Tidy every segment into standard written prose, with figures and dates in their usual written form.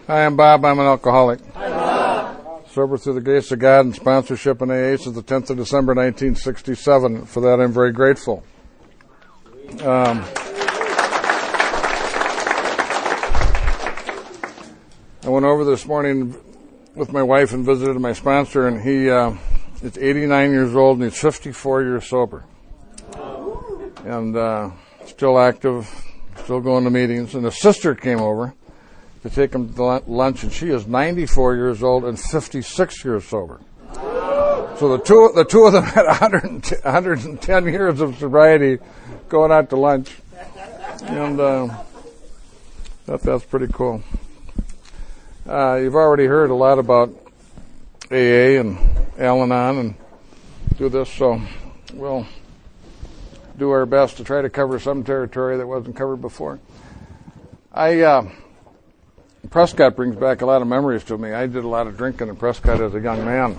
Hi, I'm Bob. I'm an alcoholic. Hi, Bob. Sober through the grace of God and sponsorship in AA since the 10th of December, 1967. For that, I'm very grateful. I went over this morning with my wife and visited my sponsor, and he is 89 years old and he's 54 years sober. And still active, still going to meetings. And his sister came over to take him to lunch, and she is 94 years old and 56 years sober. So the two of them had 110 years of sobriety going out to lunch. And that's pretty cool. You've already heard a lot about AA and Al-Anon and do this, so we'll do our best to try to cover some territory that wasn't covered before. Prescott brings back a lot of memories to me. I did a lot of drinking in Prescott as a young man,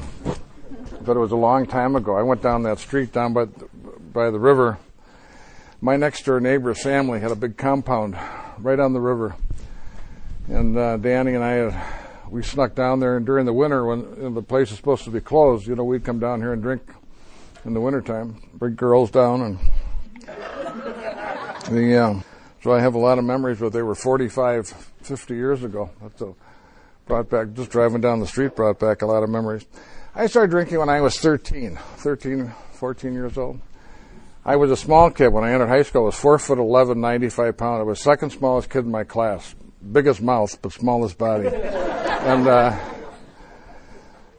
but it was a long time ago. I went down that street down by the river. My next door neighbor's family had a big compound right on the river, and Danny and we snuck down there. And during the winter, when the place is supposed to be closed, we'd come down here and drink in the wintertime, bring girls down, and so I have a lot of memories, but they were 45, 50 years ago. Brought back, just driving down the street brought back a lot of memories. I started drinking when I was 14 years old. I was a small kid when I entered high school. I was 4'11", 95 pounds. I was second smallest kid in my class. Biggest mouth, but smallest body. And,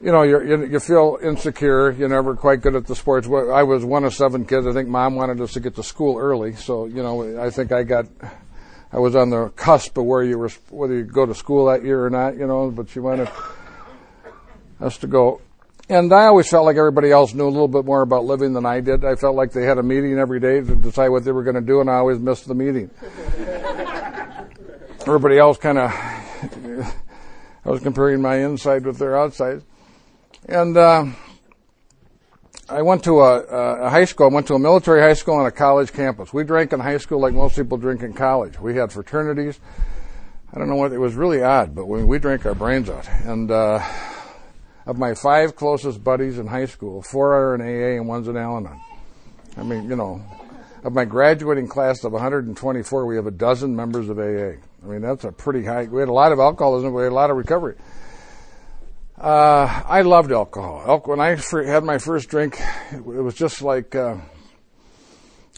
you feel insecure. You're never quite good at the sports. I was one of 7 kids. I think Mom wanted us to get to school early. So, I think I was on the cusp of whether you go to school that year or not, but she wanted us to go. And I always felt like everybody else knew a little bit more about living than I did. I felt like they had a meeting every day to decide what they were going to do, and I always missed the meeting. Everybody else I was comparing my inside with their outside. And I went to a high school. I went to a military high school and a college campus. We drank in high school like most people drink in college. We had fraternities. I don't know what, it was really odd, but we drank our brains out. And of my 5 closest buddies in high school, 4 are in AA and 1's in Al-Anon. I mean, of my graduating class of 124, we have a dozen members of AA. I mean, that's a pretty high. We had a lot of alcoholism, we had a lot of recovery. I loved alcohol. When I had my first drink, it was just like, it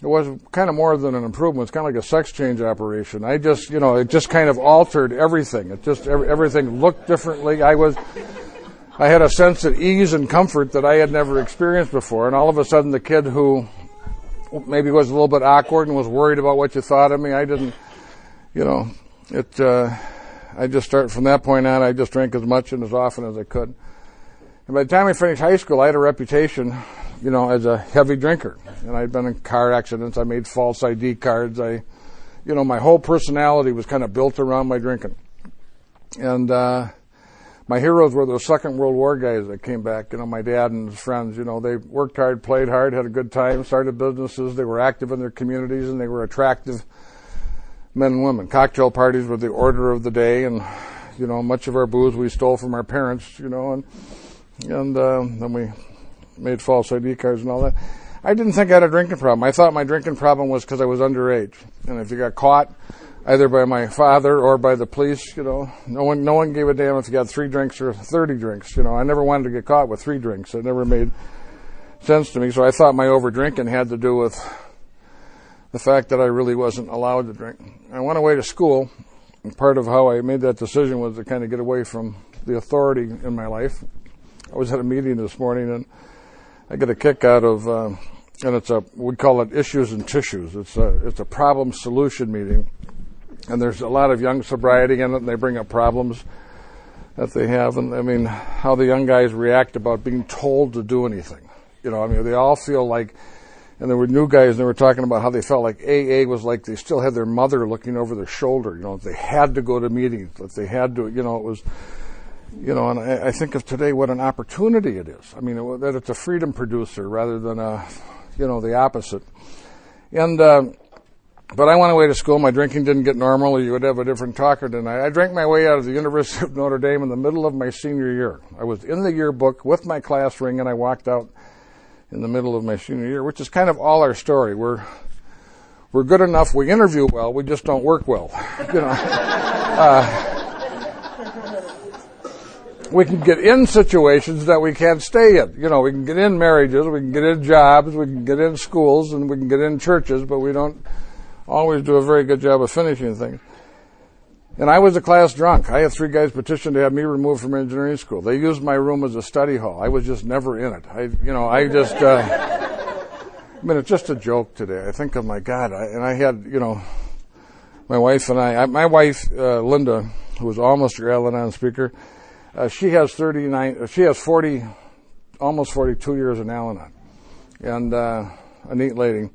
was kind of more than an improvement. It's kind of like a sex change operation. It just kind of altered everything. It just, everything looked differently. I had a sense of ease and comfort that I had never experienced before. And all of a sudden, the kid who maybe was a little bit awkward and was worried about what you thought of me, I didn't, I just started from that point on. I just drank as much and as often as I could. And by the time I finished high school, I had a reputation, as a heavy drinker. And I'd been in car accidents. I made false ID cards. My whole personality was kind of built around my drinking. And my heroes were those Second World War guys that came back. My dad and his friends. They worked hard, played hard, had a good time, started businesses. They were active in their communities, and they were attractive men and women. Cocktail parties were the order of the day, and much of our booze we stole from our parents, and then we made false ID cards and all that. I didn't think I had a drinking problem. I thought my drinking problem was because I was underage, and if you got caught, either by my father or by the police, no one gave a damn if you got 3 drinks or 30 drinks. I never wanted to get caught with 3 drinks. It never made sense to me. So I thought my over drinking had to do with the fact that I really wasn't allowed to drink. I went away to school, and part of how I made that decision was to kind of get away from the authority in my life. I was at a meeting this morning, and I get a kick out of, and we call it issues and tissues. It's a problem solution meeting, and there's a lot of young sobriety in it, and they bring up problems that they have, and I mean how the young guys react about being told to do anything. They all feel like. And there were new guys, and they were talking about how they felt like AA was like they still had their mother looking over their shoulder. They had to go to meetings, that they had to, it was, and I think of today what an opportunity it is. I mean, that it's a freedom producer rather than the opposite. And But I went away to school. My drinking didn't get normal, or you would have a different talker than I drank my way out of the University of Notre Dame in the middle of my senior year. I was in the yearbook with my class ring, and I walked out in the middle of my senior year, which is kind of all our story. We're good enough. We interview well. We just don't work well. We can get in situations that we can't stay in. We can get in marriages, we can get in jobs, we can get in schools, and we can get in churches, but we don't always do a very good job of finishing things. And I was a class drunk. I had 3 guys petition to have me removed from engineering school. They used my room as a study hall. I was just never in it. It's just a joke today. I think, oh my God. I had, my wife and my wife, Linda, who was almost your Al-Anon speaker, she has 40, almost 42 years in Al-Anon. And, a neat lady.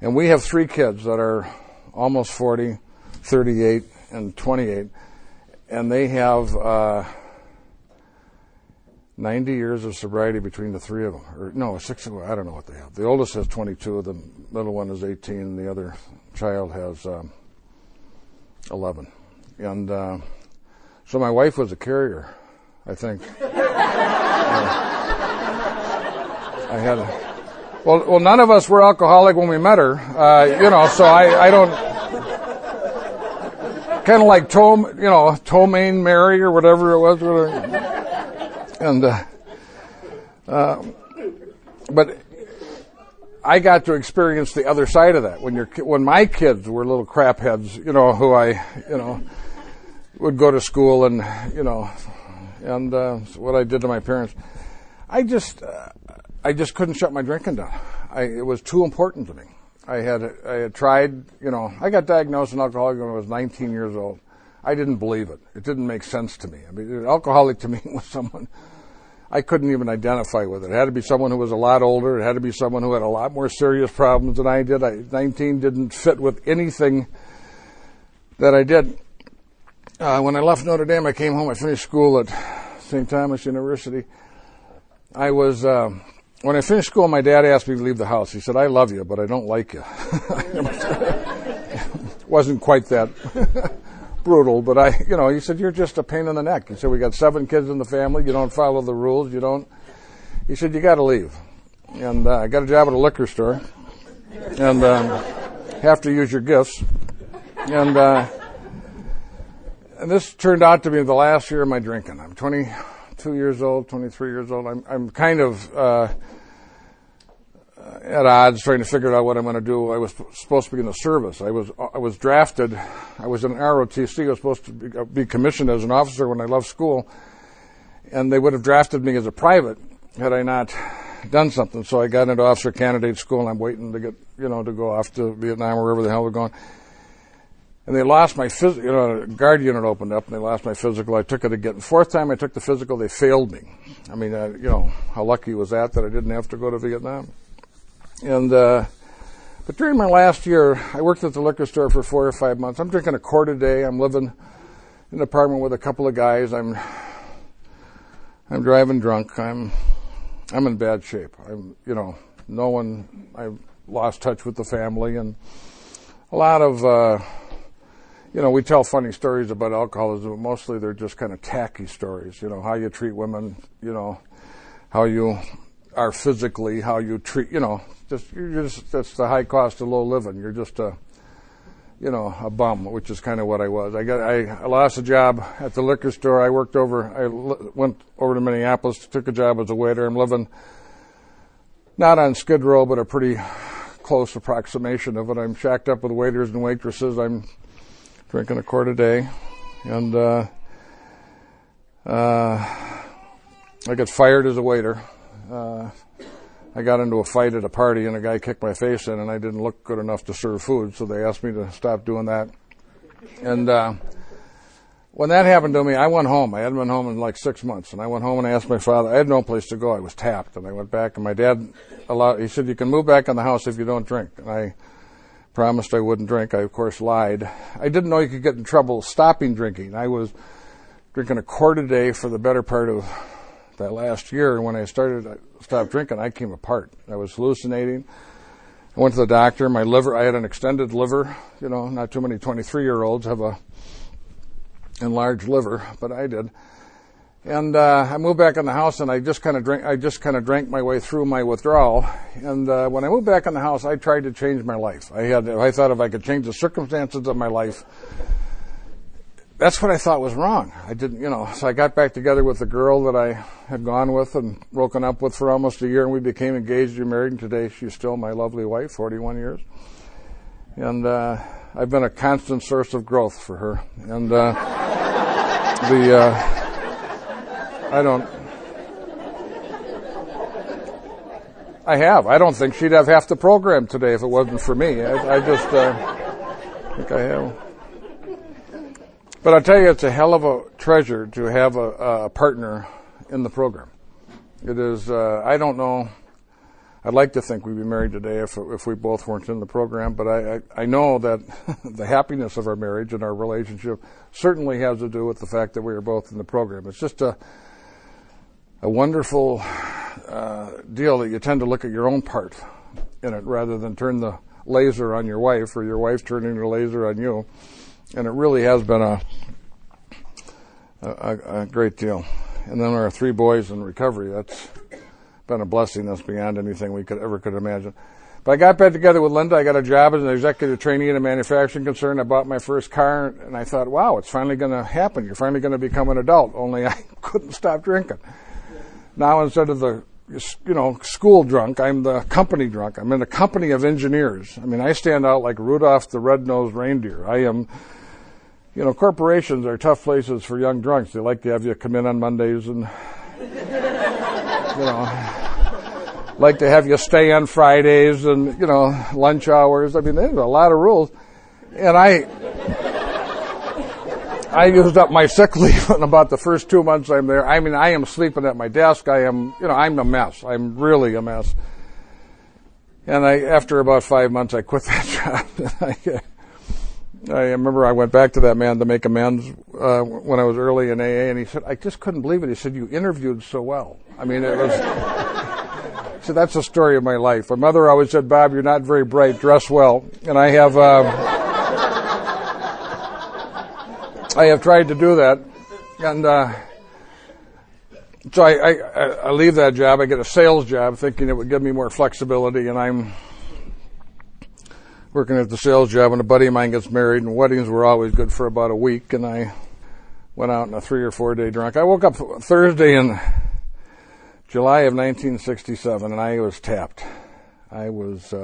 And we have 3 kids that are almost 40, 38, and 28. And they have, 90 years of sobriety between the 3 of them. Or no, 6 of them. I don't know what they have. The oldest has 22. The middle one is 18. And the other child has 11. And so my wife was a carrier, I think. I had well, none of us were alcoholic when we met her, so I don't, kind of like Ptomaine Mary or whatever it was. And, but I got to experience the other side of that. When my kids were little crap heads, who I, would go to school and, and what I did to my parents, I just couldn't shut my drinking down. It was too important to me. I had tried, I got diagnosed an alcoholic when I was 19 years old. I didn't believe it. It didn't make sense to me. I mean, an alcoholic to me was someone I couldn't even identify with. It had to be someone who was a lot older. It had to be someone who had a lot more serious problems than I did. 19 didn't fit with anything that I did. When I left Notre Dame, I came home. I finished school at St. Thomas University. When I finished school, my dad asked me to leave the house. He said, "I love you, but I don't like you." Wasn't quite that brutal, but he said, "You're just a pain in the neck." He said, "We got 7 kids in the family. You don't follow the rules. He said, "You got to leave." And I got a job at a liquor store, and have to use your gifts. And this turned out to be the last year of my drinking. I'm 22 years old, 23 years old. I'm kind of at odds trying to figure out what I'm going to do. I was supposed to be in the service. I was drafted. I was in ROTC. I was supposed to be commissioned as an officer when I left school. And they would have drafted me as a private had I not done something. So I got into officer candidate school, and I'm waiting to get, to go off to Vietnam or wherever the hell we're going. And they lost my physical, a guard unit opened up, and they lost my physical. I took it again. The 4th time I took the physical, they failed me. I mean, how lucky was that I didn't have to go to Vietnam. And, but during my last year, I worked at the liquor store for 4 or 5 months. I'm drinking a quart a day. I'm living in an apartment with a couple of guys. I'm driving drunk. I'm in bad shape. I've lost touch with the family, and a lot of, we tell funny stories about alcoholism, but mostly they're just kind of tacky stories. How you treat women, how you are physically, how you treat, that's the high cost of low living. You're just a bum, which is kind of what I was. I lost a job at the liquor store. I went over to Minneapolis, took a job as a waiter. I'm living not on Skid Row, but a pretty close approximation of it. I'm shacked up with waiters and waitresses. I'm drinking a quart a day, and I got fired as a waiter. I got into a fight at a party, and a guy kicked my face in, and I didn't look good enough to serve food, so they asked me to stop doing that. And when that happened to me, I went home. I hadn't been home in like 6 months, and I went home and I asked my father. I had no place to go. I was tapped, and I went back, and my dad he said, "You can move back in the house if you don't drink." And I promised I wouldn't drink. I, of course, lied. I didn't know you could get in trouble stopping drinking. I was drinking a quart a day for the better part of that last year, and when I stopped drinking, I came apart. I was hallucinating. I went to the doctor. My liver, I had an extended liver. Not too many 23-year-olds have a enlarged liver, but I did. And I moved back in the house, and I just kind of drank my way through my withdrawal. And when I moved back in the house, I tried to change my life. I thought if I could change the circumstances of my life, that's what I thought was wrong. I didn't, So I got back together with the girl that I had gone with and broken up with for almost a year, and we became engaged and married. And today, she's still my lovely wife, 41 years. And I've been a constant source of growth for her. And I don't think she'd have half the program today if it wasn't for me. I just think I have. But I'll tell you, it's a hell of a treasure to have a partner in the program. It is, I don't know, I'd like to think we'd be married today if we both weren't in the program, but I know that the happiness of our marriage and our relationship certainly has to do with the fact that we are both in the program. It's just a wonderful deal that you tend to look at your own part in it rather than turn the laser on your wife or your wife turning the laser on you. And it really has been a great deal. And then our 3 boys in recovery, that's been a blessing that's beyond anything we could imagine. But I got back together with Linda. I got a job as an executive trainee in a manufacturing concern. I bought my first car, and I thought, wow, it's finally going to happen. You're finally going to become an adult. Only I couldn't stop drinking. Now instead of the school drunk, I'm the company drunk. I'm in a company of engineers. I mean, I stand out like Rudolph the Red-Nosed Reindeer. I am, corporations are tough places for young drunks. They like to have you come in on Mondays and, like to have you stay on Fridays and, lunch hours. I mean, there's a lot of rules. And I used up my sick leave in about the first 2 months I'm there. I mean, I am sleeping at my desk. I'm a mess. I'm really a mess. And after about 5 months, I quit that job. I remember I went back to that man to make amends when I was early in AA, and he said, I just couldn't believe it. He said, you interviewed so well. I mean, it was... So that's the story of my life. My mother always said, Bob, you're not very bright. Dress well. And I have tried to do that. And so I leave that job. I get a sales job thinking it would give me more flexibility, and I'm working at the sales job, and a buddy of mine gets married, and weddings were always good for about a week, and I went out on a 3 or 4 day drunk. I woke up Thursday in July of 1967, and I was tapped. I was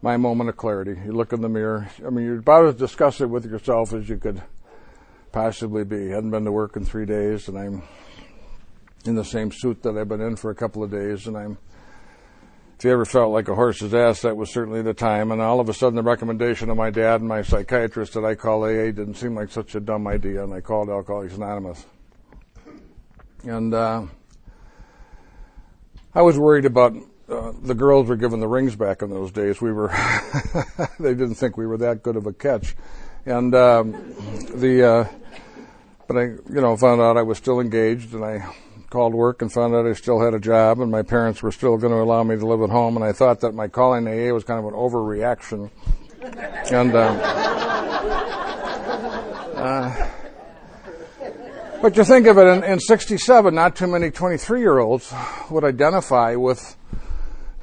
my moment of clarity. You look in the mirror. I mean, you're about as disgusted with yourself as you could possibly be. Hadn't been to work in 3 days, and I'm in the same suit that I've been in for a couple of days, and if you ever felt like a horse's ass, that was certainly the time. And all of a sudden, the recommendation of my dad and my psychiatrist that I call AA didn't seem like such a dumb idea, and I called Alcoholics Anonymous. And I was worried about the girls were given the rings back in those days. They didn't think we were that good of a catch. And but I found out I was still engaged, and I called work and found out I still had a job, and my parents were still going to allow me to live at home, and I thought that my calling AA was kind of an overreaction. And but you think of it, in 67, not too many 23-year-olds would identify with.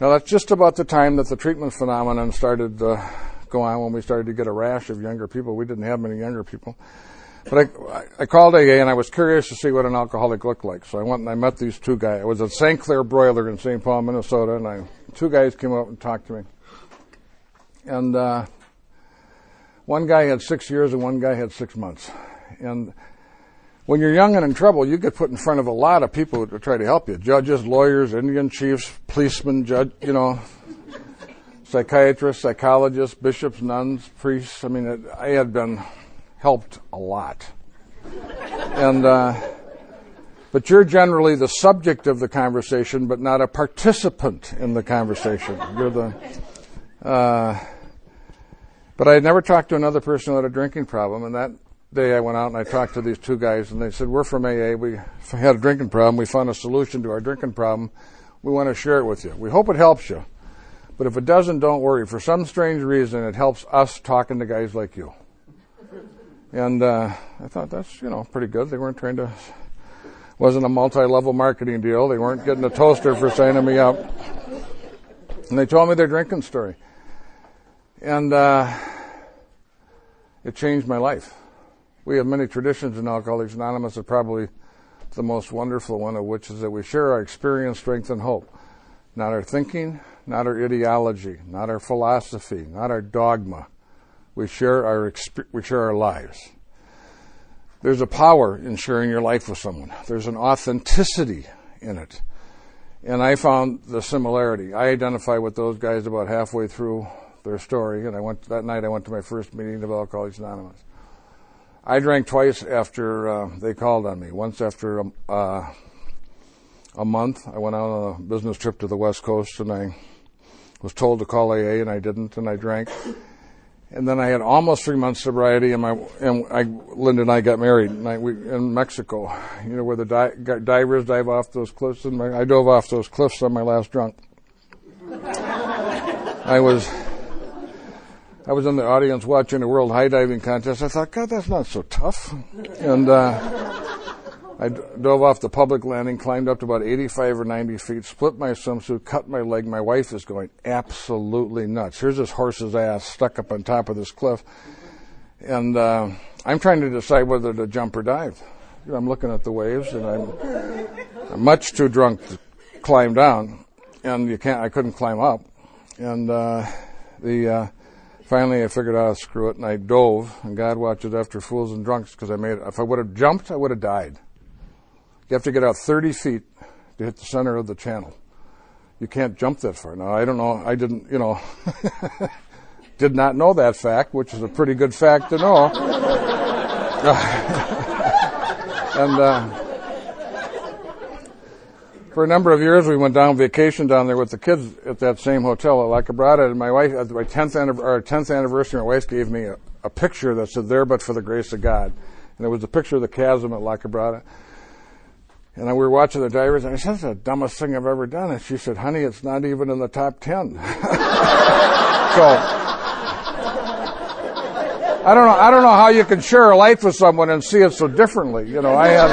Now that's just about the time that the treatment phenomenon started to go on, when we started to get a rash of younger people. We didn't have many younger people. But I called AA, and I was curious to see what an alcoholic looked like. So I went and I met these 2 guys. I was at St. Clair Broiler in St. Paul, Minnesota, and 2 guys came up and talked to me. And one guy had 6 years and one guy had 6 months. And when you're young and in trouble, you get put in front of a lot of people to try to help you. Judges, lawyers, Indian chiefs, policemen, psychiatrists, psychologists, bishops, nuns, priests. I mean, I had been helped a lot. And but you're generally the subject of the conversation, but not a participant in the conversation. You're the but I had never talked to another person who had a drinking problem, and that day I went out and I talked to these 2 guys, and they said, we're from AA, we had a drinking problem, we found a solution to our drinking problem, we want to share it with you. We hope it helps you, But if it doesn't, don't worry. For some strange reason, it helps us talking to guys like you. And I thought that's, pretty good. They weren't trying to, wasn't a multi-level marketing deal. They weren't getting a toaster for signing me up. And they told me their drinking story. And it changed my life. We have many traditions in Alcoholics Anonymous, and probably the most wonderful one of which is that we share our experience, strength, and hope. Not our thinking, not our ideology, not our philosophy, not our dogma. We share our lives. There's a power in sharing your life with someone. There's an authenticity in it. And I found the similarity. I identify with those guys about halfway through their story, and that night I went to my first meeting of Alcoholics Anonymous. I drank twice after they called on me. Once after a month, I went out on a business trip to the West Coast, and I was told to call AA, and I didn't, and I drank. And then I had almost 3 months sobriety, and Linda and I got married in Mexico, where the divers dive off those cliffs, and I dove off those cliffs on my last drunk. I was in the audience watching a world high diving contest. I thought, God, that's not so tough. And I dove off the public landing, climbed up to about 85 or 90 feet, split my swimsuit, cut my leg. My wife is going absolutely nuts. Here's this horse's ass stuck up on top of this cliff. And I'm trying to decide whether to jump or dive. I'm looking at the waves, and I'm much too drunk to climb down. And I couldn't climb up. And finally I figured out, screw it, and I dove, and God watches after fools and drunks, because if I would have jumped, I would have died. You have to get out 30 feet to hit the center of the channel. You can't jump that far. Now, I don't know, I didn't, did not know that fact, which is a pretty good fact to know. And for a number of years, we went down vacation down there with the kids at that same hotel at La Quebrada. And my wife, at my 10th anniversary, my wife gave me a picture that said, "There but for the grace of God." And it was a picture of the chasm at La Quebrada. And we were watching the divers, and I said, "That's the dumbest thing I've ever done." And she said, "Honey, it's not even in the top 10. So I don't know how you can share a life with someone and see it so differently. I had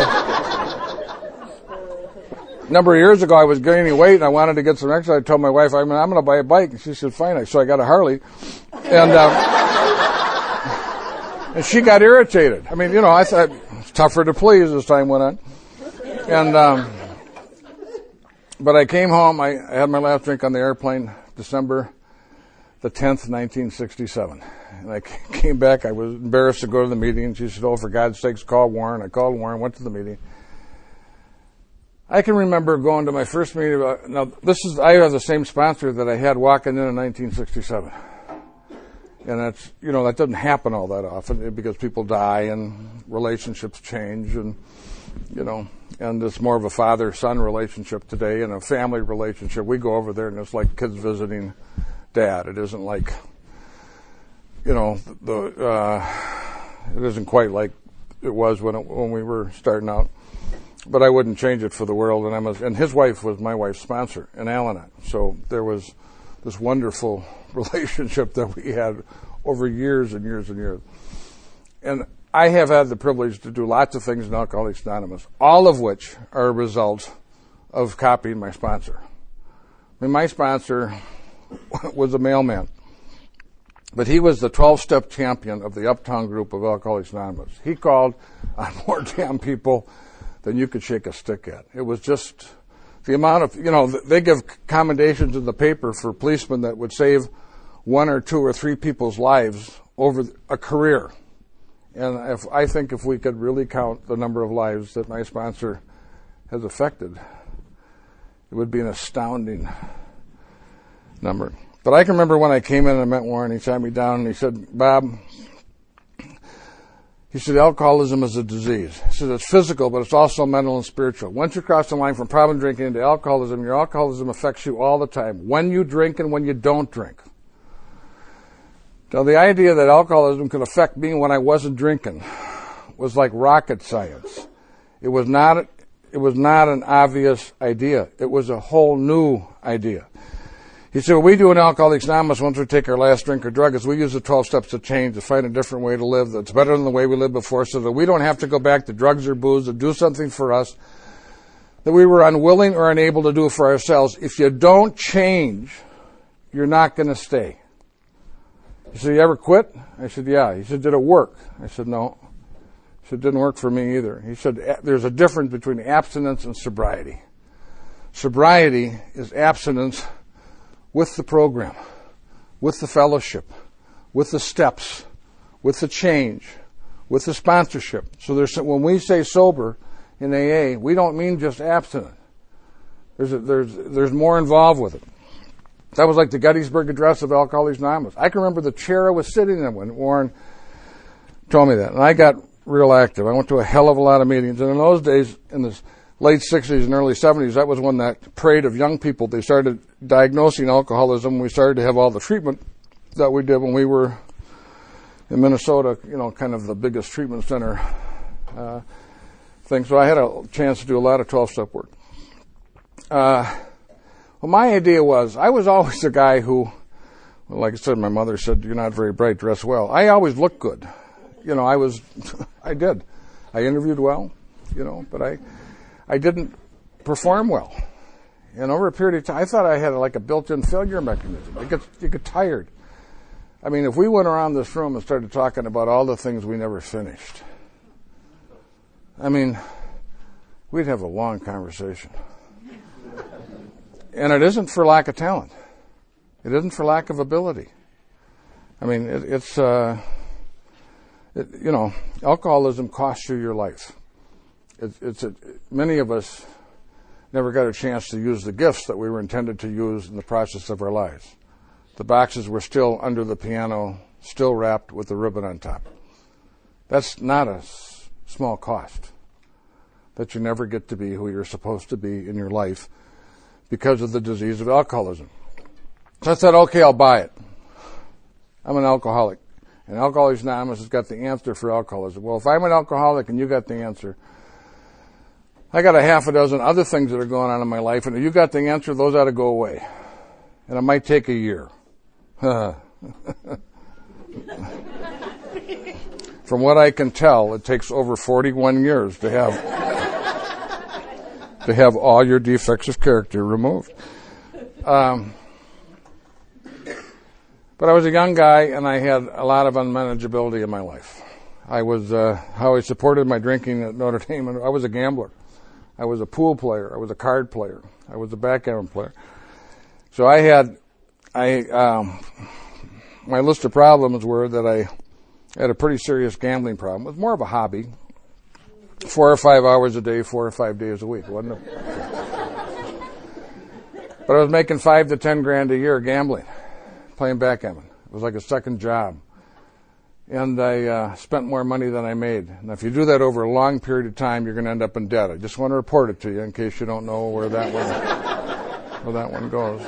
a number of years ago, I was gaining weight, and I wanted to get some exercise. I told my wife, I'm going to buy a bike. And she said, fine. So I got a Harley. And and she got irritated. I thought it's tougher to please as time went on. And but I came home. I had my last drink on the airplane, December the 10th, 1967. And I came back. I was embarrassed to go to the meeting. And she said, "Oh, for God's sakes, call Warren." I called Warren, went to the meeting. I can remember going to my first meeting. I have the same sponsor that I had walking in 1967. And that's, that doesn't happen all that often, because people die and relationships change, and, and it's more of a father-son relationship today and a family relationship. We go over there and it's like kids visiting dad. It isn't like, it isn't quite like it was when we were starting out. But I wouldn't change it for the world. And his wife was my wife's sponsor, and Alan. So there was this wonderful relationship that we had over years and years and years. And I have had the privilege to do lots of things in Alcoholics Anonymous, all of which are a result of copying my sponsor. My sponsor was a mailman, but he was the 12-step champion of the Uptown group of Alcoholics Anonymous. He called on more damn people than you could shake a stick at. It was just the amount of, they give commendations in the paper for policemen that would save 1 or 2 or 3 people's lives over a career. And I think if we could really count the number of lives that my sponsor has affected, it would be an astounding number. But I can remember when I came in and I met Warren, he sat me down and he said, "Bob," he said, "alcoholism is a disease." He said, "It's physical, but it's also mental and spiritual. Once you cross the line from problem drinking into alcoholism, your alcoholism affects you all the time, when you drink and when you don't drink." Now, the idea that alcoholism could affect me when I wasn't drinking was like rocket science. It was not an obvious idea. It was a whole new idea. He said, what we do in Alcoholics Anonymous once we take our last drink or drug is we use the 12 steps to change, to find a different way to live that's better than the way we lived before, so that we don't have to go back to drugs or booze to do something for us that we were unwilling or unable to do for ourselves. If you don't change, you're not going to stay. He said, you ever quit? I said, yeah. He said, did it work? I said, no. He said, it didn't work for me either. He said, there's a difference between abstinence and sobriety. Sobriety is abstinence with the program, with the fellowship, with the steps, with the change, with the sponsorship. So when we say sober in AA, we don't mean just abstinent. There's more involved with it. That was like the Gettysburg Address of Alcoholics Anonymous. I can remember the chair I was sitting in when Warren told me that. And I got real active. I went to a hell of a lot of meetings. And in those days, in the late 60s and early 70s, that was when that parade of young people, they started diagnosing alcoholism. We started to have all the treatment that we did when we were in Minnesota, kind of the biggest treatment center thing. So I had a chance to do a lot of 12-step work. Well, my idea was, I was always a guy who, like I said, my mother said, you're not very bright, dress well. I always looked good. I did. I interviewed well, but I didn't perform well. And over a period of time, I thought I had like a built-in failure mechanism. You get tired. I mean, if we went around this room and started talking about all the things we never finished, I mean, we'd have a long conversation. And it isn't for lack of talent. It isn't for lack of ability. I mean, alcoholism costs you your life. Many of us never got a chance to use the gifts that we were intended to use in the process of our lives. The boxes were still under the piano, still wrapped with the ribbon on top. That's not a small cost, that you never get to be who you're supposed to be in your life because of the disease of alcoholism. So I said, okay, I'll buy it. I'm an alcoholic. And Alcoholics Anonymous has got the answer for alcoholism. Well, if I'm an alcoholic and you got the answer, I got a half a dozen other things that are going on in my life, and if you got the answer, those ought to go away. And it might take a year. From what I can tell, it takes over 41 years to have all your defects of character removed. But I was a young guy, and I had a lot of unmanageability in my life. How I supported my drinking at Notre Dame, and I was a gambler. I was a pool player. I was a card player. I was a backgammon player. So my list of problems were that I had a pretty serious gambling problem. It was more of a hobby. 4 or 5 hours a day, 4 or 5 days a week, wasn't it? But I was making $5 to $10 grand a year gambling, playing backgammon. It was like a second job. And I spent more money than I made. And if you do that over a long period of time, you're going to end up in debt. I just want to report it to you in case you don't know where that one goes.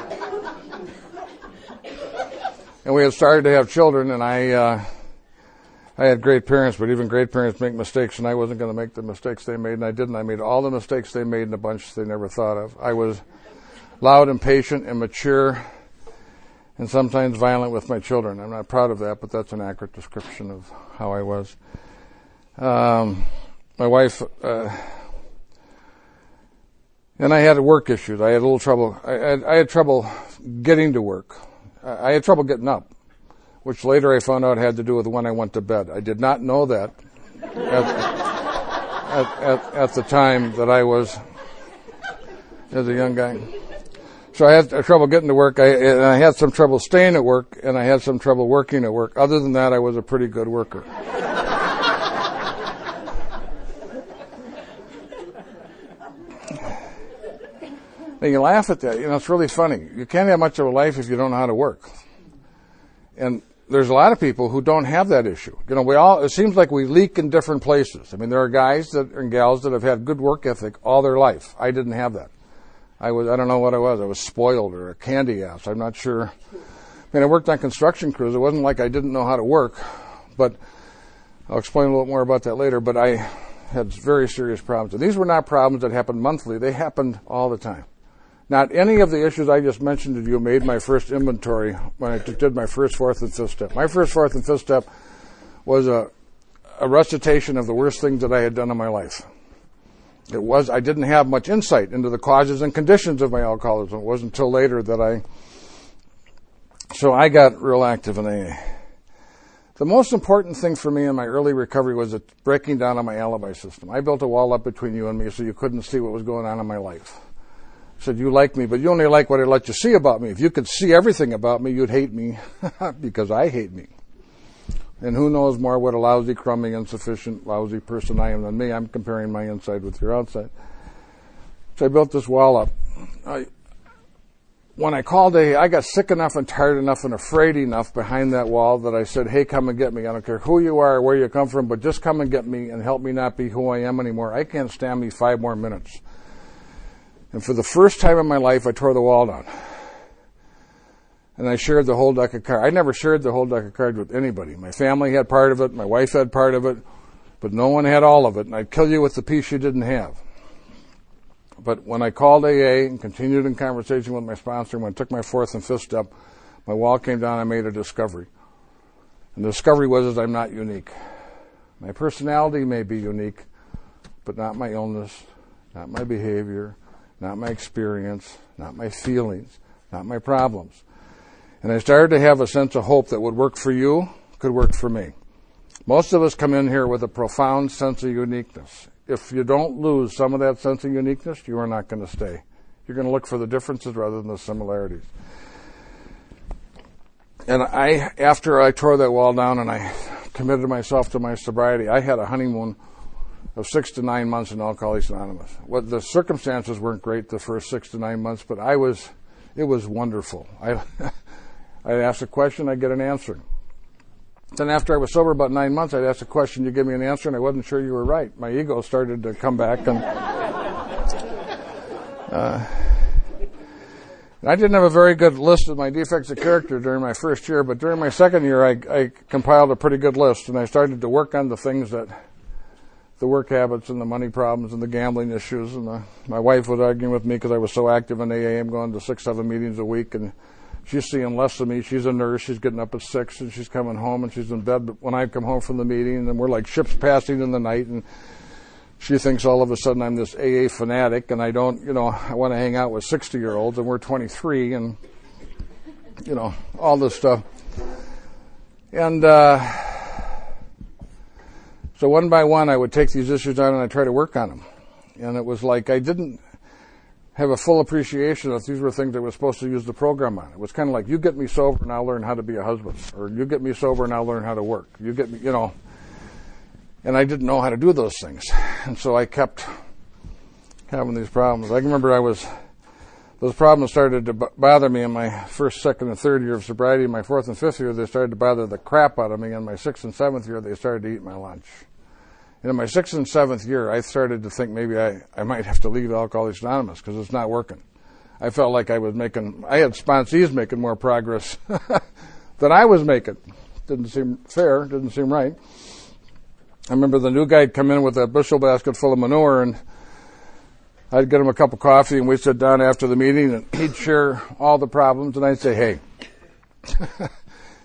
And we had started to have children, and I had great parents, but even great parents make mistakes, and I wasn't going to make the mistakes they made, and I didn't. I made all the mistakes they made in a bunch they never thought of. I was loud, impatient, immature, and sometimes violent with my children. I'm not proud of that, but that's an accurate description of how I was. My wife and I had work issues. I had a little trouble. I had trouble getting to work. I had trouble getting up, which later I found out had to do with when I went to bed. I did not know that at the time that I was as a young guy. So I had trouble getting to work. I had some trouble staying at work, and I had some trouble working at work. Other than that, I was a pretty good worker. And you laugh at that. It's really funny. You can't have much of a life if you don't know how to work. And there's a lot of people who don't have that issue. It seems like we leak in different places. I mean, there are guys and gals that have had good work ethic all their life. I didn't have that. I don't know what I was. I was spoiled or a candy ass. I'm not sure. I worked on construction crews. It wasn't like I didn't know how to work, but I'll explain a little more about that later. But I had very serious problems. And these were not problems that happened monthly. They happened all the time. Not any of the issues I just mentioned to you made my first inventory when I did my first, fourth, and fifth step. My first, fourth, and fifth step was a recitation of the worst things that I had done in my life. I didn't have much insight into the causes and conditions of my alcoholism. It wasn't until later that I got real active in AA. The most important thing for me in my early recovery was the breaking down of my alibi system. I built a wall up between you and me so you couldn't see what was going on in my life. I said, you like me, but you only like what I let you see about me. If you could see everything about me, you'd hate me because I hate me. And who knows more what a lousy, crummy, insufficient, lousy person I am than me. I'm comparing my inside with your outside. So I built this wall up. When I called AA, I got sick enough and tired enough and afraid enough behind that wall that I said, hey, come and get me. I don't care who you are or where you come from, but just come and get me and help me not be who I am anymore. I can't stand me 5 more minutes. And for the first time in my life, I tore the wall down. And I shared the whole deck of cards. I never shared the whole deck of cards with anybody. My family had part of it. My wife had part of it. But no one had all of it. And I'd kill you with the piece you didn't have. But when I called AA and continued in conversation with my sponsor, when I took my fourth and fifth step, my wall came down. I made a discovery. And the discovery was that I'm not unique. My personality may be unique, but not my illness, not my behavior, not my experience, not my feelings, not my problems. And I started to have a sense of hope that would work for you, could work for me. Most of us come in here with a profound sense of uniqueness. If you don't lose some of that sense of uniqueness, you are not going to stay. You're going to look for the differences rather than the similarities. And after I tore that wall down and I committed myself to my sobriety, I had a honeymoon of 6 to 9 months in Alcoholics Anonymous. The circumstances weren't great the first 6 to 9 months, but it was wonderful. I'd ask a question, I'd get an answer. Then after I was sober about 9 months, I'd ask a question, you give me an answer, and I wasn't sure you were right. My ego started to come back, and I didn't have a very good list of my defects of character during my first year, but during my second year, I compiled a pretty good list, and I started to work on the things that the work habits and the money problems and the gambling issues. And my wife was arguing with me because I was so active in AA. I'm going to 6, 7 meetings a week, and she's seeing less of me. She's a nurse. She's getting up at 6, and she's coming home, and she's in bed when I come home from the meeting, and we're like ships passing in the night, and she thinks all of a sudden I'm this AA fanatic, and I don't, I want to hang out with 60-year-olds, and we're 23, and, all this stuff. And so one by one, I would take these issues on and I'd try to work on them. And it was like I didn't have a full appreciation that these were things I was supposed to use the program on. It was kind of like, you get me sober and I'll learn how to be a husband. Or you get me sober and I'll learn how to work. You get me, And I didn't know how to do those things. And so I kept having these problems. I can remember those problems started to bother me in my first, second, and third year of sobriety. In my fourth and fifth year, they started to bother the crap out of me. In my sixth and seventh year, they started to eat my lunch. And in my sixth and seventh year, I started to think maybe I might have to leave Alcoholics Anonymous because it's not working. I felt like I had sponsees making more progress than I was making. Didn't seem fair, didn't seem right. I remember the new guy'd come in with a bushel basket full of manure, and I'd get him a cup of coffee, and we'd sit down after the meeting, and he'd share all the problems, and I'd say, hey,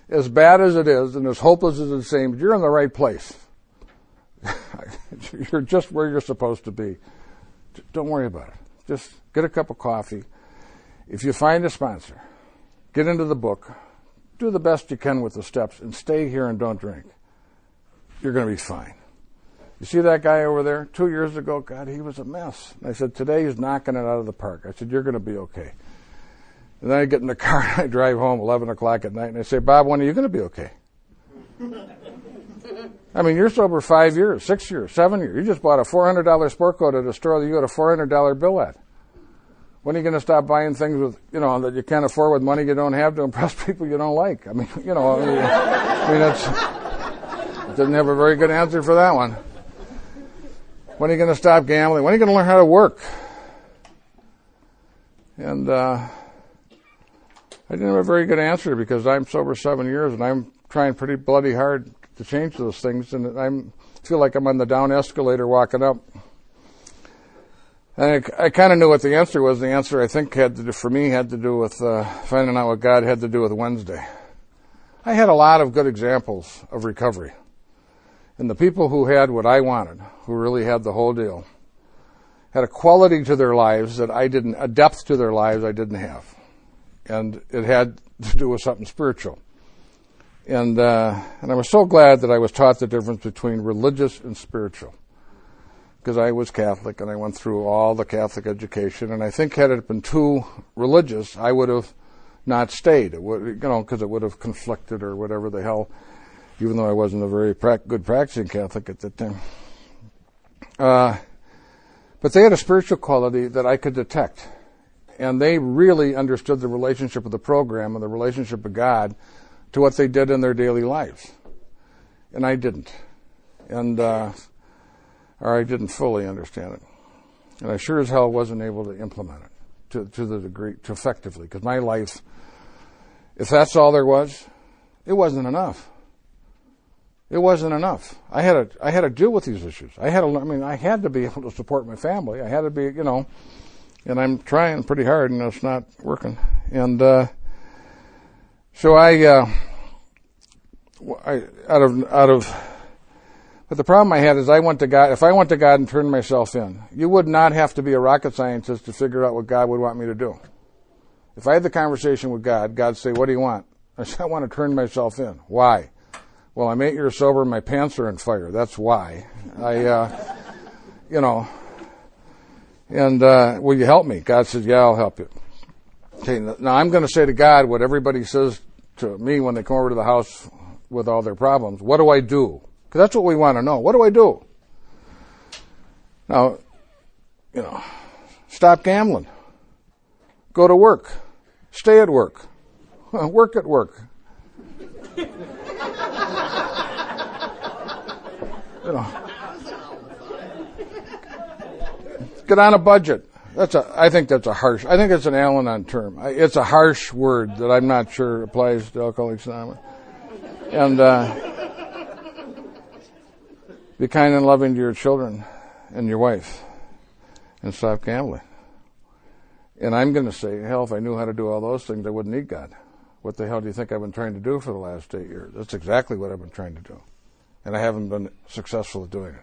as bad as it is and as hopeless as it seems, you're in the right place. You're just where you're supposed to be. Don't worry about it. Just get a cup of coffee. If you find a sponsor, get into the book, do the best you can with the steps, and stay here and don't drink. You're going to be fine. You see that guy over there? 2 years ago, God, he was a mess. And I said, today he's knocking it out of the park. I said, you're going to be okay. And then I get in the car and I drive home 11 o'clock at night, and I say, Bob, when are you going to be okay? I mean, you're sober 5 years, 6 years, 7 years. You just bought a $400 sport coat at a store that you got a $400 bill at. When are you going to stop buying things with, that you can't afford with money you don't have to impress people you don't like? I mean, didn't have a very good answer for that one. When are you going to stop gambling? When are you going to learn how to work? And I didn't have a very good answer because I'm sober 7 years and I'm trying pretty bloody hard to change those things, and I feel like I'm on the down escalator walking up. And I kind of knew what the answer was. The answer, I think, had to do with finding out what God had to do with Wednesday. I had a lot of good examples of recovery. And the people who had what I wanted, who really had the whole deal, had a quality to their lives that I didn't, a depth to their lives I didn't have. And it had to do with something spiritual. And I was so glad that I was taught the difference between religious and spiritual. Because I was Catholic and I went through all the Catholic education. And I think had it been too religious, I would have not stayed. It would, because it would have conflicted or whatever the hell, even though I wasn't a very good practicing Catholic at that time. But they had a spiritual quality that I could detect. And they really understood the relationship of the program and the relationship of God to what they did in their daily lives. And I didn't. Or I didn't fully understand it. And I sure as hell wasn't able to implement it to the degree, to effectively. Because my life, if that's all there was, it wasn't enough. It wasn't enough. I had to deal with these issues. I had to be able to support my family. I had to be, and I'm trying pretty hard, and it's not working. And so but the problem I had is I went to God. If I went to God and turned myself in, you would not have to be a rocket scientist to figure out what God would want me to do. If I had the conversation with God, God'd say, "What do you want?" I said, "I want to turn myself in." Why? Well, I'm 8 years sober and my pants are on fire. That's why. Will you help me? God says, "Yeah, I'll help you." Okay, now I'm going to say to God what everybody says to me when they come over to the house with all their problems. What do I do? Because that's what we want to know. What do I do? Now, stop gambling. Go to work. Stay at work. Work at work. Get on a budget. I think it's an Al-Anon term. It's a harsh word that I'm not sure applies to Alcoholics Anonymous. And be kind and loving to your children and your wife, and stop gambling. And I'm going to say, hell, if I knew how to do all those things, I wouldn't need God. What the hell do you think I've been trying to do for the last 8 years? That's exactly what I've been trying to do. And I haven't been successful at doing it.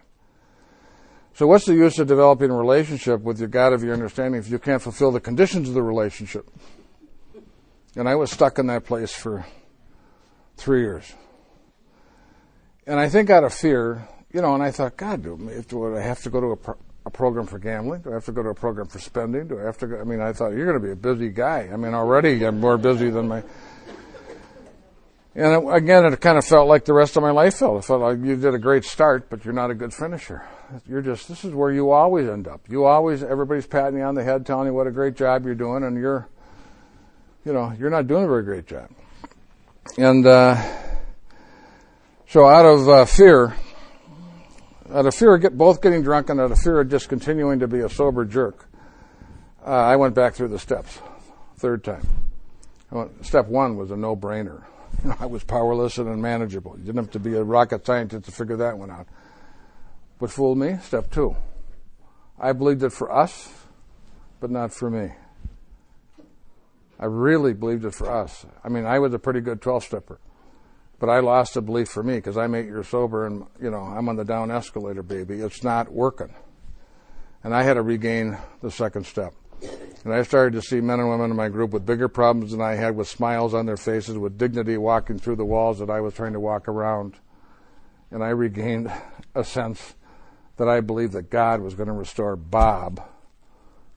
So what's the use of developing a relationship with your God of your understanding if you can't fulfill the conditions of the relationship? And I was stuck in that place for 3 years. And I think out of fear, and I thought, God, do I have to go to a program for gambling? Do I have to go to a program for spending? Do I have to go? I thought, you're going to be a busy guy. Already I'm more busy than my... And it kind of felt like the rest of my life felt. It felt like you did a great start, but you're not a good finisher. This is where you always end up. Everybody's patting you on the head, telling you what a great job you're doing, and you're not doing a very great job. And so out of fear of both getting drunk and out of fear of just continuing to be a sober jerk, I went back through the steps, third time. Step 1 was a no-brainer. I was powerless and unmanageable. You didn't have to be a rocket scientist to figure that one out. What fooled me? Step 2. I believed it for us, but not for me. I really believed it for us. I was a pretty good 12-stepper. But I lost the belief for me because I'm 8 years sober and, I'm on the down escalator, baby. It's not working. And I had to regain the second step. And I started to see men and women in my group with bigger problems than I had, with smiles on their faces, with dignity walking through the walls that I was trying to walk around. And I regained a sense that I believed that God was going to restore Bob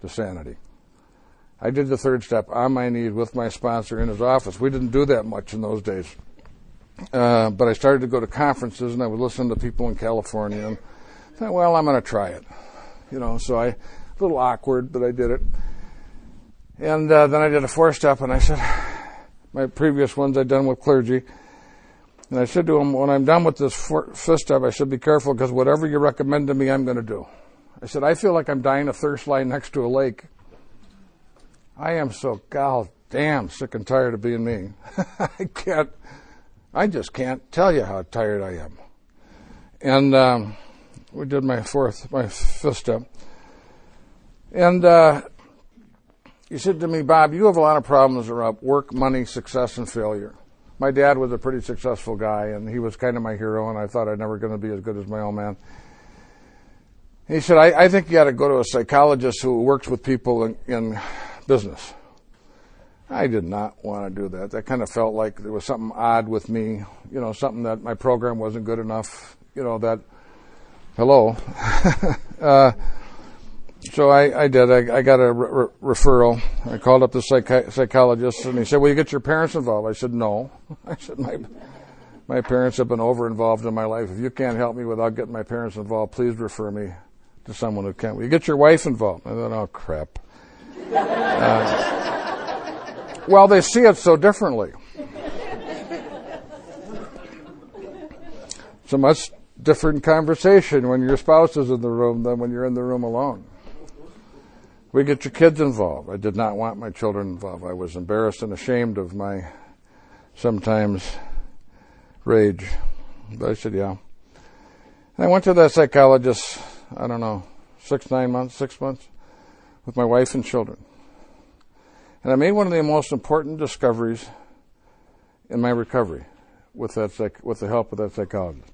to sanity. I did the third step on my knees with my sponsor in his office. We didn't do that much in those days. But I started to go to conferences, and I would listen to people in California, and thought, well, I'm going to try it. So a little awkward, but I did it. And then I did a 4-step, and I said, my previous ones I'd done with clergy, and I said to him, when I'm done with this 5th step, I should be careful, because whatever you recommend to me, I'm going to do. I said, I feel like I'm dying of thirst lying next to a lake. I am so goddamn sick and tired of being me. I just can't tell you how tired I am. And we did my 5th step. And he said to me, Bob, you have a lot of problems around work, money, success, and failure. My dad was a pretty successful guy, and he was kind of my hero, and I thought I'd never going to be as good as my old man. And he said, I think you got to go to a psychologist who works with people in business. I did not want to do that. That kind of felt like there was something odd with me, something that my program wasn't good enough, hello. So I did. I got a referral. I called up the psychologist, and he said, will you get your parents involved? I said, no. I said, my parents have been over-involved in my life. If you can't help me without getting my parents involved, please refer me to someone who can. Will you get your wife involved? I thought, oh, crap. Well, they see it so differently. It's a much different conversation when your spouse is in the room than when you're in the room alone. We get your kids involved. I did not want my children involved. I was embarrassed and ashamed of my sometimes rage. But I said, yeah. And I went to that psychologist, 6 months, with my wife and children. And I made one of the most important discoveries in my recovery with the help of that psychologist.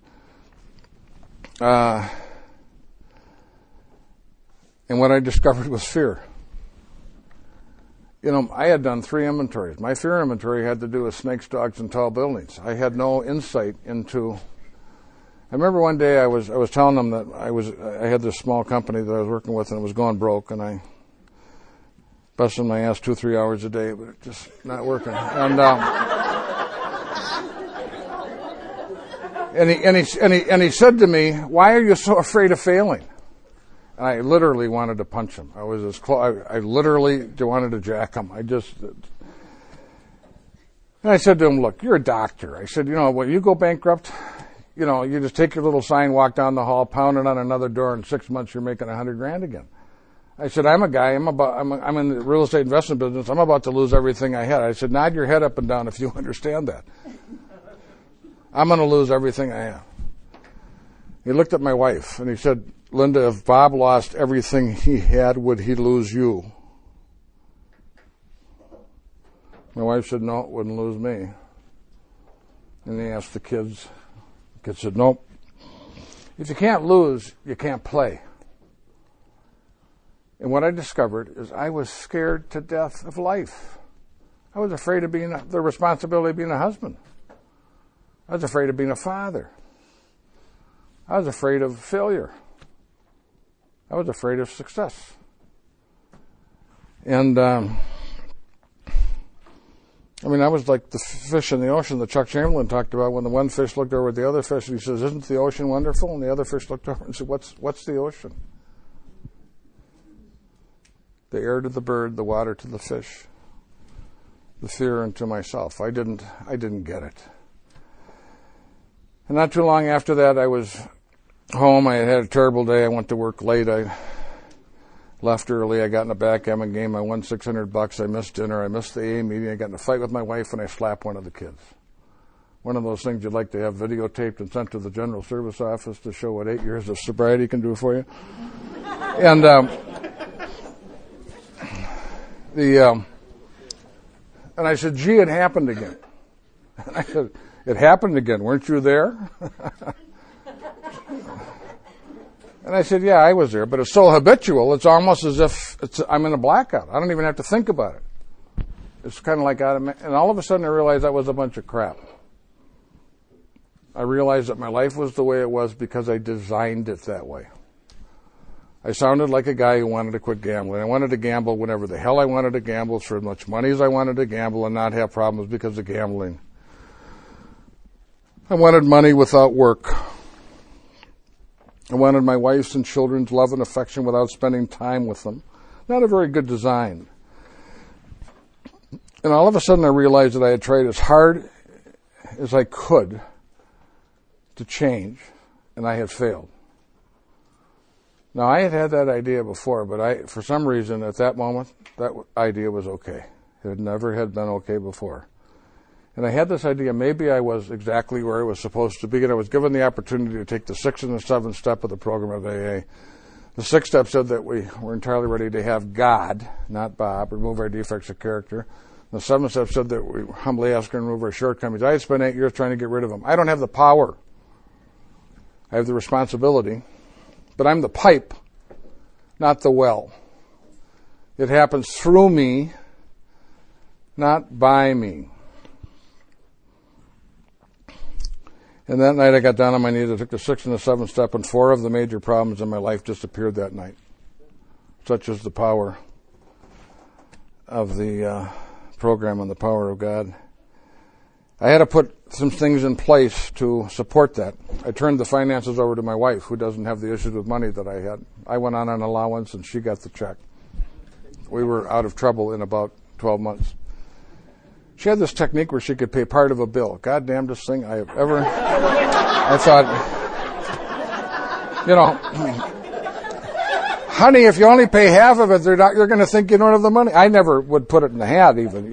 And what I discovered was fear. I had done 3 inventories. My fear inventory had to do with snakes, dogs, and tall buildings. I had no insight into. I remember one day I was telling them that I had this small company that I was working with, and it was going broke, and I busting my ass 2-3 hours a day, but it's just not working. And he said to me, "Why are you so afraid of failing?" And I literally wanted to punch him. I was as close. I literally wanted to jack him. And I said to him, "Look, you're a doctor." I said, when you go bankrupt, you just take your little sign, walk down the hall, pound it on another door. In 6 months, you're making $100,000 again. I said, I'm a guy. I'm in the real estate investment business. I'm about to lose everything I had. I said, nod your head up and down if you understand that. I'm going to lose everything I have. He looked at my wife and he said, Linda, if Bob lost everything he had, would he lose you? My wife said, no, it wouldn't lose me. And he asked the kids. The kids said, nope. If you can't lose, you can't play. And what I discovered is I was scared to death of life. I was afraid of the responsibility of being a husband. I was afraid of being a father. I was afraid of failure. I was afraid of success. And, I was like the fish in the ocean that Chuck Chamberlain talked about when the one fish looked over at the other fish and he says, isn't the ocean wonderful? And the other fish looked over and said, what's the ocean? The air to the bird, the water to the fish, the fear into myself. I didn't get it. And not too long after that, I was home. I had a terrible day. I went to work late. I left early. I got in a backgammon game. I won $600. I missed dinner. I missed the AA meeting. I got in a fight with my wife, and I slapped one of the kids. One of those things you'd like to have videotaped and sent to the General Service Office to show what 8 years of sobriety can do for you. And and I said, gee, it happened again. And I said, it happened again. Weren't you there? And I said, yeah, I was there. But it's so habitual, it's almost as if I'm in a blackout. I don't even have to think about it. It's kind of like and all of a sudden I realized that was a bunch of crap. I realized that my life was the way it was because I designed it that way. I sounded like a guy who wanted to quit gambling. I wanted to gamble whenever the hell I wanted to gamble for as much money as I wanted to gamble and not have problems because of gambling. I wanted money without work. I wanted my wife's and children's love and affection without spending time with them. Not a very good design. And all of a sudden I realized that I had tried as hard as I could to change, and I had failed. Now, I had that idea before, but for some reason, at that moment, that idea was okay. It never had been okay before. And I had this idea, maybe I was exactly where I was supposed to be, and I was given the opportunity to take the 6th and the 7th step of the program of AA. The 6th step said that we were entirely ready to have God, not Bob, remove our defects of character. The 7th step said that we humbly ask and remove our shortcomings. I had spent 8 years trying to get rid of them. I don't have the power. I have the responsibility, but I'm the pipe, not the well. It happens through me, not by me. And that night I got down on my knees, I took the 6th and the 7th step, and 4 of the major problems in my life disappeared that night. Such is the power of the program and the power of God. I had to put some things in place to support that. I turned the finances over to my wife, who doesn't have the issues with money that I had. I went on an allowance and she got the check. We were out of trouble in about 12 months. She had this technique where she could pay part of a bill. God damnedest thing I have ever... I thought, honey, if you only pay half of it, you're going to think you don't have the money. I never would put it in the hat even,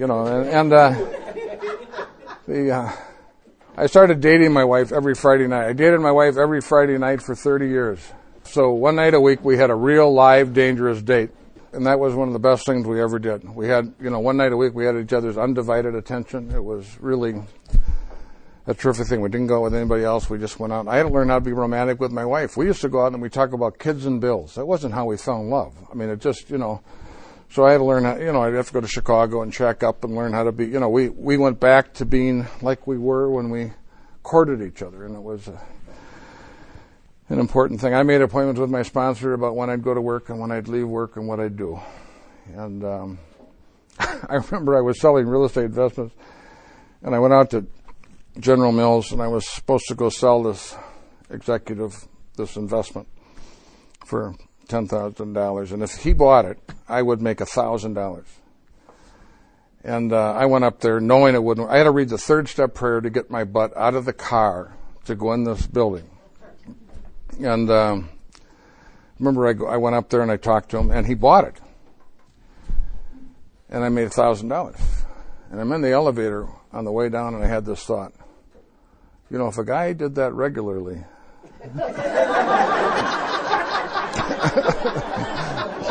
I started dating my wife every Friday night. I dated my wife every Friday night for 30 years. So one night a week we had a real, live, dangerous date. And that was one of the best things we ever did. We had, one night a week we had each other's undivided attention. It was really a terrific thing. We didn't go out with anybody else. We just went out. I had to learn how to be romantic with my wife. We used to go out and we'd talk about kids and bills. That wasn't how we fell in love. I mean, it just, so I had to learn how, I'd have to go to Chicago and check up and learn how to be, we went back to being like we were when we courted each other. And it was an important thing. I made appointments with my sponsor about when I'd go to work and when I'd leave work and what I'd do. And I remember I was selling real estate investments, and I went out to General Mills, and I was supposed to go sell this executive this investment for $10,000. And if he bought it, I would make $1,000. And I went up there knowing it wouldn't. I had to read the 3rd step prayer to get my butt out of the car to go in this building. And remember, I went up there and I talked to him, and he bought it. And I made $1,000. And I'm in the elevator on the way down, and I had this thought. If a guy did that regularly, I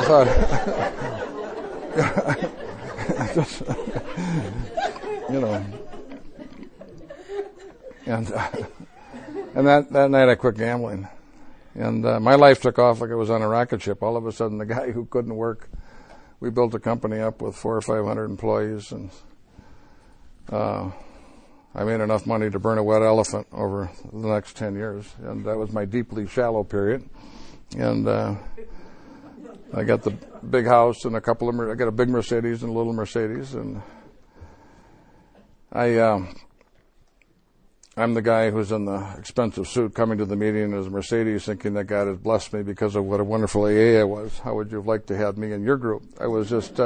thought, and that night I quit gambling. And my life took off like it was on a rocket ship. All of a sudden, the guy who couldn't work, we built a company up with 400 or 500 employees, and I made enough money to burn a wet elephant over the next 10 years. And that was my deeply shallow period. And I got the big house and I got a big Mercedes and a little Mercedes. And I'm the guy who's in the expensive suit coming to the meeting in his Mercedes thinking that God has blessed me because of what a wonderful AA I was. How would you have liked to have me in your group? I was just,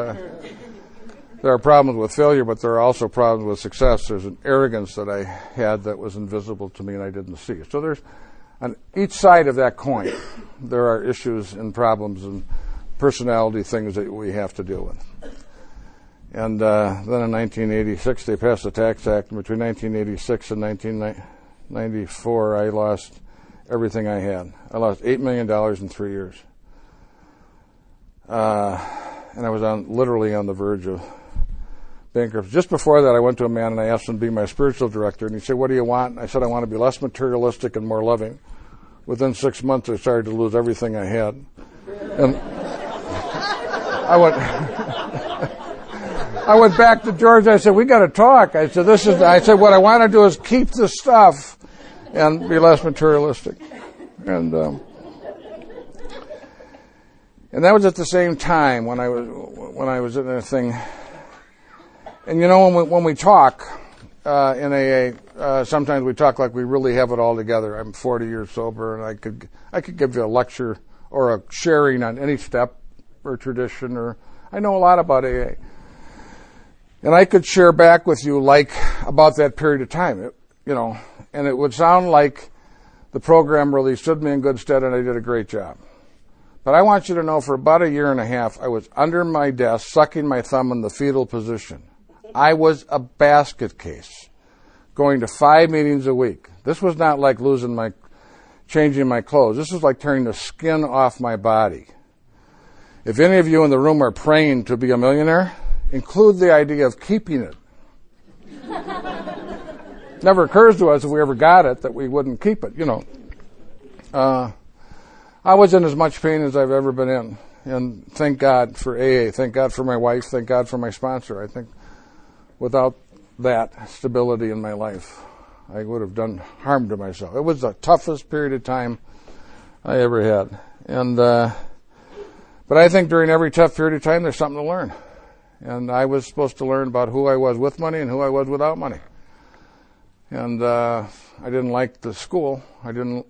there are problems with failure, but there are also problems with success. There's an arrogance that I had that was invisible to me and I didn't see. So there's, on each side of that coin, there are issues and problems and personality things that we have to deal with. And then in 1986, they passed the Tax Act. And between 1986 and 1994, I lost everything I had. I lost $8 million in 3 years. And I was literally on the verge of bankruptcy. Just before that, I went to a man and I asked him to be my spiritual director. And he said, "What do you want?" And I said, "I want to be less materialistic and more loving." Within 6 months, I started to lose everything I had. And I went back to George. I said, "We got to talk." I said, "What I want to do is keep this stuff and be less materialistic." And that was at the same time when I was in a thing. And when we talk in AA, sometimes we talk like we really have it all together. I'm 40 years sober, and I could give you a lecture or a sharing on any step or tradition, or I know a lot about AA. And I could share back with you about that period of time, and it would sound like the program really stood me in good stead and I did a great job. But I want you to know for about a year and a half, I was under my desk, sucking my thumb in the fetal position. I was a basket case, going to 5 meetings a week. This was not like losing my, changing my clothes. This is like tearing the skin off my body. If any of you in the room are praying to be a millionaire, include the idea of keeping it. Never occurs to us if we ever got it that we wouldn't keep it, I was in as much pain as I've ever been in. And thank God for AA. Thank God for my wife. Thank God for my sponsor. I think without that stability in my life, I would have done harm to myself. It was the toughest period of time I ever had. And but I think during every tough period of time, there's something to learn. And I was supposed to learn about who I was with money and who I was without money. And I didn't like the school. I didn't,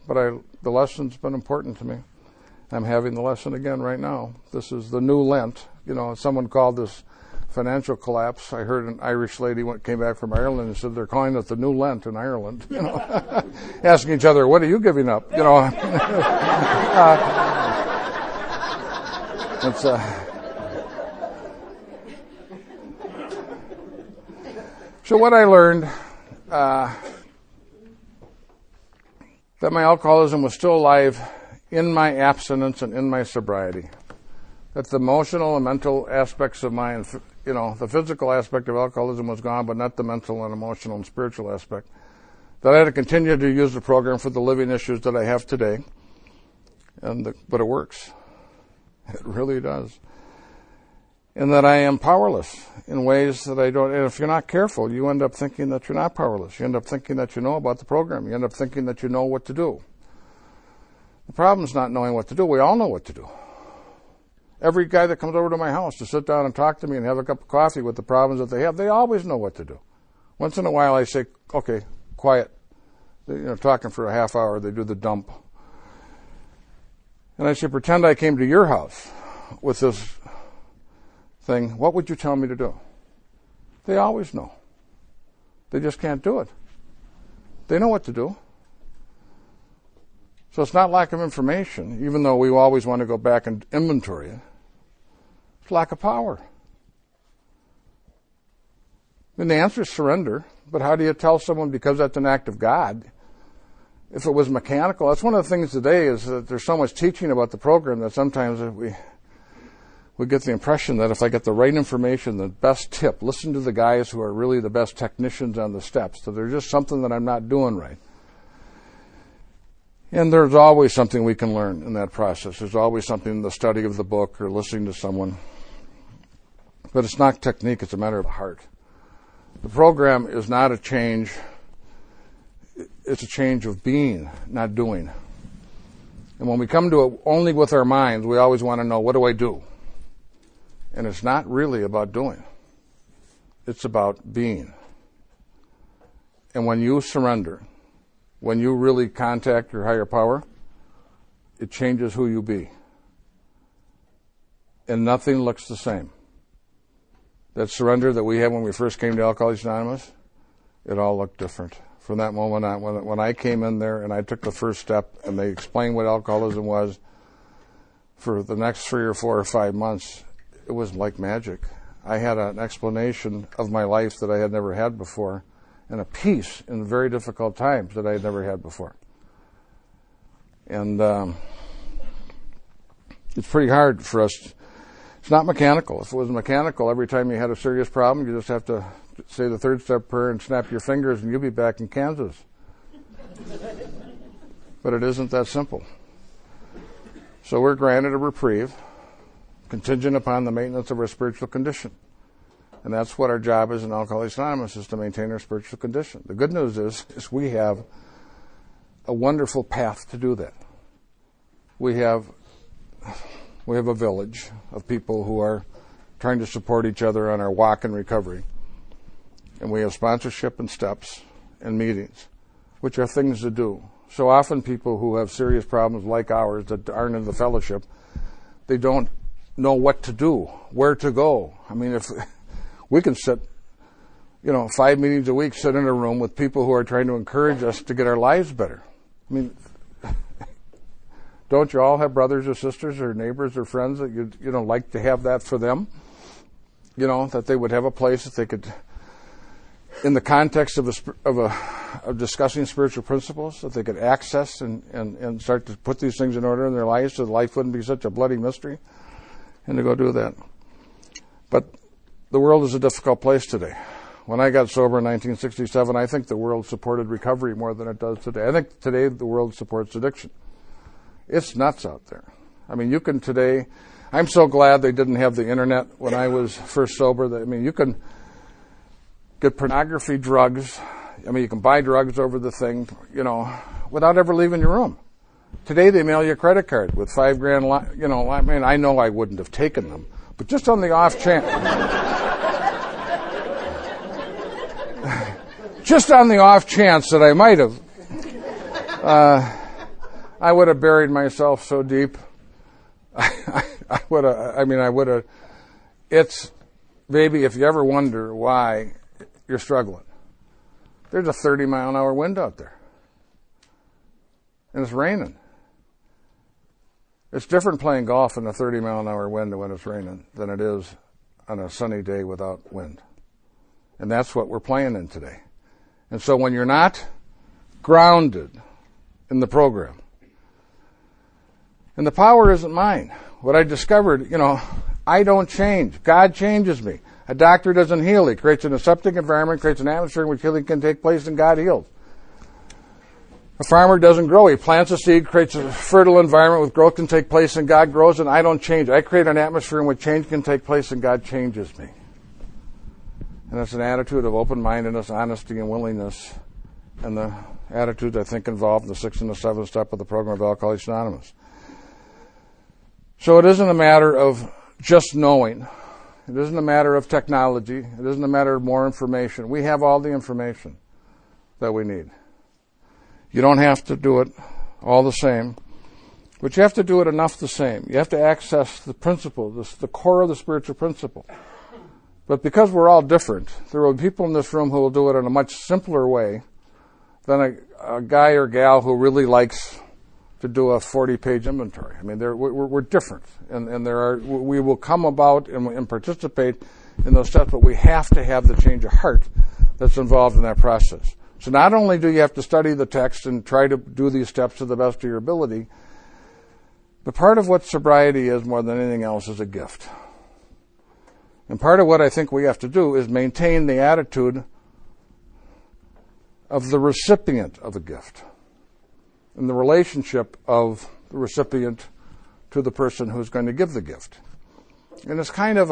but the lesson's been important to me. I'm having the lesson again right now. This is the new Lent. Someone called this financial collapse. I heard an Irish lady came back from Ireland and said they're calling it the new Lent in Ireland. Asking each other, what are you giving up? So what I learned, that my alcoholism was still alive in my abstinence and in my sobriety. That the emotional and mental aspects of mine, the physical aspect of alcoholism was gone, but not the mental and emotional and spiritual aspect. That I had to continue to use the program for the living issues that I have today. But it works. It really does. And that I am powerless in ways that I don't. And if you're not careful, you end up thinking that you're not powerless. You end up thinking that you know about the program. You end up thinking that you know what to do. The problem is not knowing what to do. We all know what to do. Every guy that comes over to my house to sit down and talk to me and have a cup of coffee with the problems that they have, they always know what to do. Once in a while I say, okay, quiet. Talking for a half hour, they do the dump. And I say, pretend I came to your house with this thing. What would you tell me to do? They always know. They just can't do it. They know what to do. So it's not lack of information, even though we always want to go back and inventory it. It's lack of power. The answer is surrender, but how do you tell someone because that's an act of God? If it was mechanical, that's one of the things today is that there's so much teaching about the program that sometimes we get the impression that if I get the right information, the best tip, listen to the guys who are really the best technicians on the steps, so there's just something that I'm not doing right. And there's always something we can learn in that process. There's always something in the study of the book or listening to someone. But it's not technique, it's a matter of heart. The program is not a change. It's a change of being, not doing. And when we come to it only with our minds, we always want to know, what do I do? And it's not really about doing. It's about being. And when you surrender, when you really contact your higher power, it changes who you be. And nothing looks the same. That surrender that we had when we first came to Alcoholics Anonymous, it all looked different. From that moment on, when I came in there and I took the first step and they explained what alcoholism was, for the next 3 or 4 or 5 months, it was like magic. I had an explanation of my life that I had never had before, and a peace in very difficult times that I had never had before. And it's pretty hard for us. It's not mechanical. If it was mechanical, every time you had a serious problem, you just have to say the third step prayer and snap your fingers and you'll be back in Kansas. But it isn't that simple. So we're granted a reprieve contingent upon the maintenance of our spiritual condition. And that's what our job is in Alcoholics Anonymous, is to maintain our spiritual condition. The good news is we have a wonderful path to do that. We have a village of people who are trying to support each other on our walk in recovery. And we have sponsorship and steps and meetings, which are things to do. So often people who have serious problems like ours that aren't in the fellowship, they don't know what to do, where to go. I mean, if we can sit, 5 meetings a week, sit in a room with people who are trying to encourage us to get our lives better. I mean, don't you all have brothers or sisters or neighbors or friends that you like to have that for them? That they would have a place that they could in the context of discussing spiritual principles, that they could access and start to put these things in order in their lives so life wouldn't be such a bloody mystery, and to go do that. But the world is a difficult place today. When I got sober in 1967, I think the world supported recovery more than it does today. I think today the world supports addiction. It's nuts out there. I mean, you can today, I'm so glad they didn't have the internet when I was first sober. I mean, you can get pornography, drugs. I mean, you can buy drugs over the thing, without ever leaving your room. Today they mail you a credit card with $5,000, I mean, I know I wouldn't have taken them, but just on the off chance. Just on the off chance that I might have, I would have buried myself so deep. I would have. It's, baby, if you ever wonder why you're struggling, there's a 30-mile-an-hour wind out there. And it's raining. It's different playing golf in a 30-mile-an-hour wind when it's raining than it is on a sunny day without wind. And that's what we're playing in today. And so when you're not grounded in the program, and the power isn't mine. What I discovered, I don't change. God changes me. A doctor doesn't heal. He creates an aseptic environment, creates an atmosphere in which healing can take place, and God heals. A farmer doesn't grow. He plants a seed, creates a fertile environment where growth can take place, and God grows, and I don't change. I create an atmosphere in which change can take place, and God changes me. And it's an attitude of open-mindedness, honesty, and willingness, and the attitudes, I think, involved in the 6th and the 7th step of the program of Alcoholics Anonymous. So it isn't a matter of just knowing. It isn't a matter of technology. It isn't a matter of more information. We have all the information that we need. You don't have to do it all the same, but you have to do it enough the same. You have to access the principle, the core of the spiritual principle. But because we're all different, there will be people in this room who will do it in a much simpler way than a guy or gal who really likes to do a 40-page inventory. I mean, we're different, and we will come about and participate in those steps, but we have to have the change of heart that's involved in that process. So not only do you have to study the text and try to do these steps to the best of your ability, but part of what sobriety is more than anything else is a gift. And part of what I think we have to do is maintain the attitude of the recipient of a gift and the relationship of the recipient to the person who's going to give the gift. And it's kind of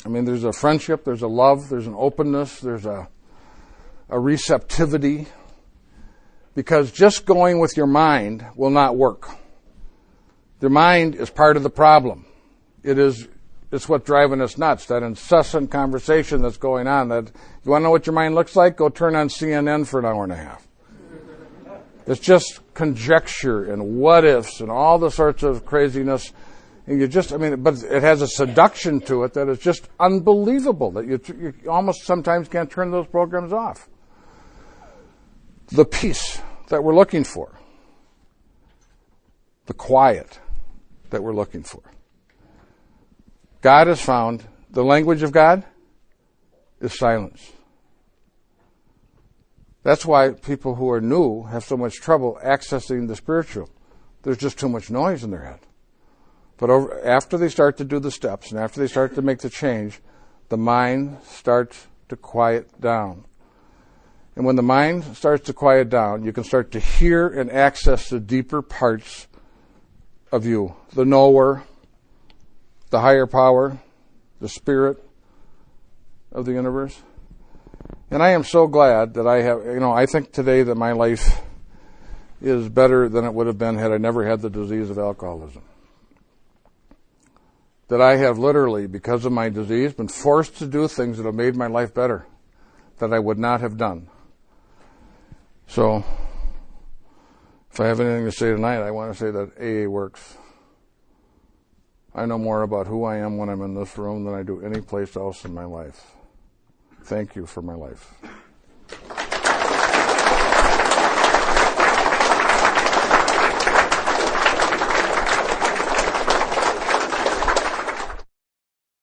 there's a friendship, there's a love, there's an openness, there's a receptivity, because just going with your mind will not work. Your mind is part of the problem. It's what's driving us nuts, that incessant conversation that's going on. That you want to know what your mind looks like? Go turn on CNN for an hour and a half. It's just conjecture and what ifs and all the sorts of craziness. And but it has a seduction to it that is just unbelievable, that you almost sometimes can't turn those programs off. The peace that we're looking for. The quiet that we're looking for. God has found the language of God is silence. That's why people who are new have so much trouble accessing the spiritual. There's just too much noise in their head. But after they start to do the steps and after they start to make the change, the mind starts to quiet down. And when the mind starts to quiet down, you can start to hear and access the deeper parts of you, the knower, the higher power, the spirit of the universe. And I am so glad that I think today that my life is better than it would have been had I never had the disease of alcoholism. That I have literally, because of my disease, been forced to do things that have made my life better that I would not have done. So, if I have anything to say tonight, I want to say that AA works. I know more about who I am when I'm in this room than I do any place else in my life. Thank you for my life.